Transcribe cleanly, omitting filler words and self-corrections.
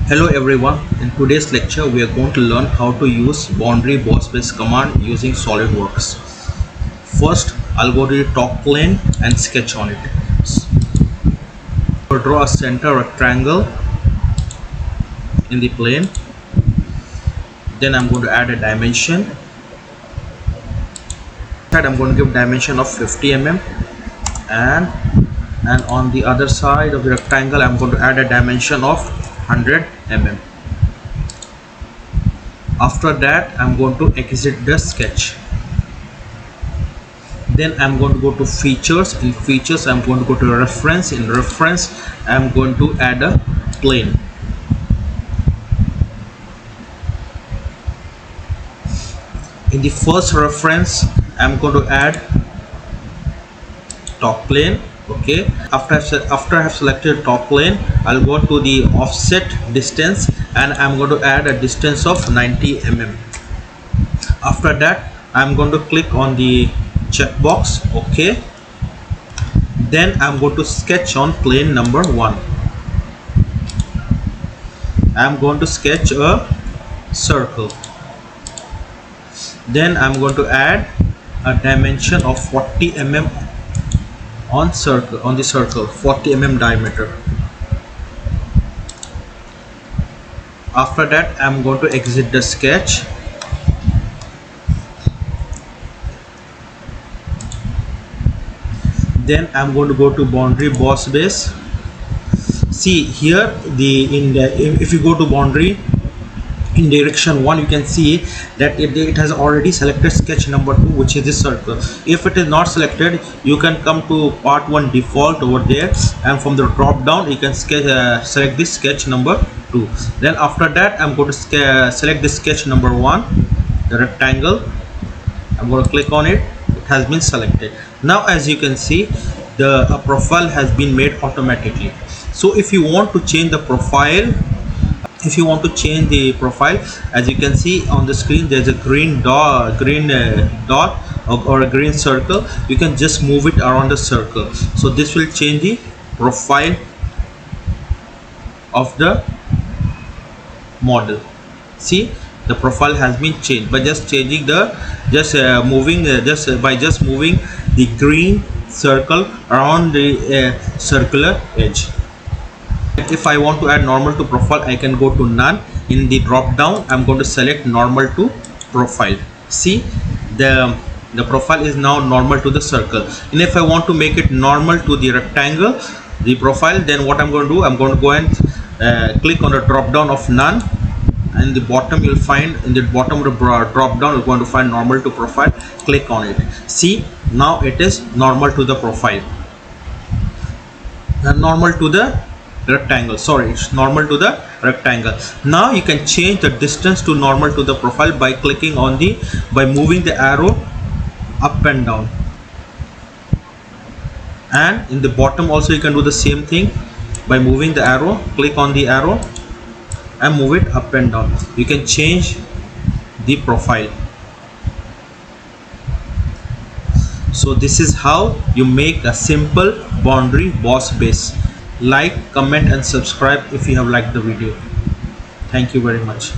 Hello everyone, in today's lecture we are going to learn how to use boundary boss base command using Solidworks. First, I'll go to the top plane and sketch on it. So draw a center rectangle in the plane. Then I'm going to add a dimension. I'm going to give dimension of 50 mm and on the other side of the rectangle I'm going to add a dimension of 100 mm. After that I'm going to exit the sketch. Then I'm going to go to features. In features I'm going to go to reference. In reference I'm going to add a plane. In the first reference I'm going to add top plane. Okay, after I have selected top plane, I'll go to the offset distance and I'm going to add a distance of 90 mm. After that I'm going to click on the checkbox. Okay, then I'm going to sketch on plane number 1. I'm going to sketch a circle. Then I'm going to add a dimension of 40 mm on the circle, 40 mm diameter. After that I'm going to exit the sketch. Then I'm going to go to boundary boss base. See here, if you go to boundary in direction 1, you can see that it has already selected sketch number 2, which is this circle. If it is not selected, you can come to part 1 default over there, and from the drop down you can select this sketch number 2. Then after that I'm going to select the sketch number 1, the rectangle. I'm going to click on it. It has been selected. Now as you can see, the profile has been made automatically. So if you want to change the profile, as you can see on the screen, there's a green dot or a green circle. You can just move it around the circle. So this will change the profile of the model. See, the profile has been changed by just changing moving the green circle around the circular edge. If I want to add normal to profile, I can go to none. In the drop down I'm going to select normal to profile. See, the profile is now normal to the circle. And if I want to make it normal to the rectangle, the profile, then what I'm going to do, I'm going to go and click on the drop down of none, and the bottom you'll find, in the bottom of the drop down you're going to find normal to profile. Click on it. See, now it is normal to the profile and normal to the rectangle. Sorry, it's normal to the rectangle. Now you can change the distance to normal to the profile by clicking on by moving the arrow up and down, and in the bottom also you can do the same thing by moving the arrow. Click on the arrow and move it up and down. You can change the profile. So this is how you make a simple boundary boss base. Like, comment and subscribe if you have liked the video. Thank you very much.